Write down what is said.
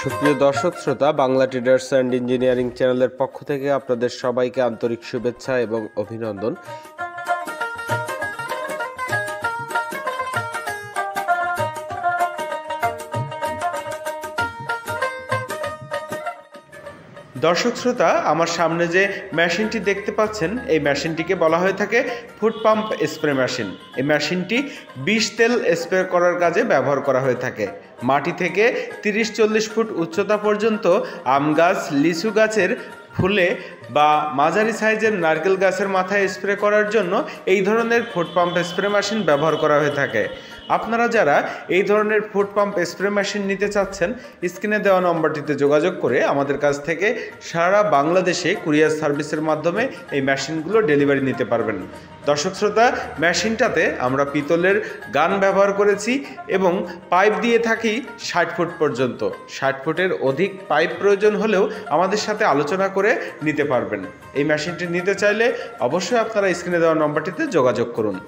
সুপ্রিয় দর্শক শ্রোতা, বাংলা ট্রেডার্স অ্যান্ড ইঞ্জিনিয়ারিং চ্যানেলের পক্ষ থেকে আপনাদের সবাইকে আন্তরিক শুভেচ্ছা এবং অভিনন্দন। দর্শক শ্রোতা, আমার সামনে যে মেশিনটি দেখতে পাচ্ছেন, এই মেশিনটিকে বলা হয়ে থাকে ফুড পাম্প স্প্রে মেশিন। এই মেশিনটি বিষ তেল স্প্রে করার কাজে ব্যবহার করা হয়ে থাকে। মাটি থেকে 30-40 ফুট উচ্চতা পর্যন্ত আম গাছ, লিচু গাছের ফুলে বা মাঝারি সাইজের নারকেল গাছের মাথায় স্প্রে করার জন্য এই ধরনের ফুড পাম্প স্প্রে মেশিন ব্যবহার করা হয়ে থাকে। আপনারা যারা এই ধরনের ফুড পাম্প স্প্রে মেশিন নিতে চাচ্ছেন, স্ক্রিনে দেওয়া নম্বরটিতে যোগাযোগ করে আমাদের কাছ থেকে সারা বাংলাদেশে কুরিয়ার সার্ভিসের মাধ্যমে এই মেশিনগুলো ডেলিভারি নিতে পারবেন। দর্শক শ্রোতা, মেশিনটাতে আমরা পিতলের গান ব্যবহার করেছি এবং পাইপ দিয়ে থাকি 60 ফুট পর্যন্ত। 60 ফুটের অধিক পাইপ প্রয়োজন হলেও আমাদের সাথে আলোচনা করে নিতে পারবেন। এই মেশিনটি নিতে চাইলে অবশ্যই আপনারা স্ক্রিনে দেওয়া নম্বরটিতে যোগাযোগ করুন।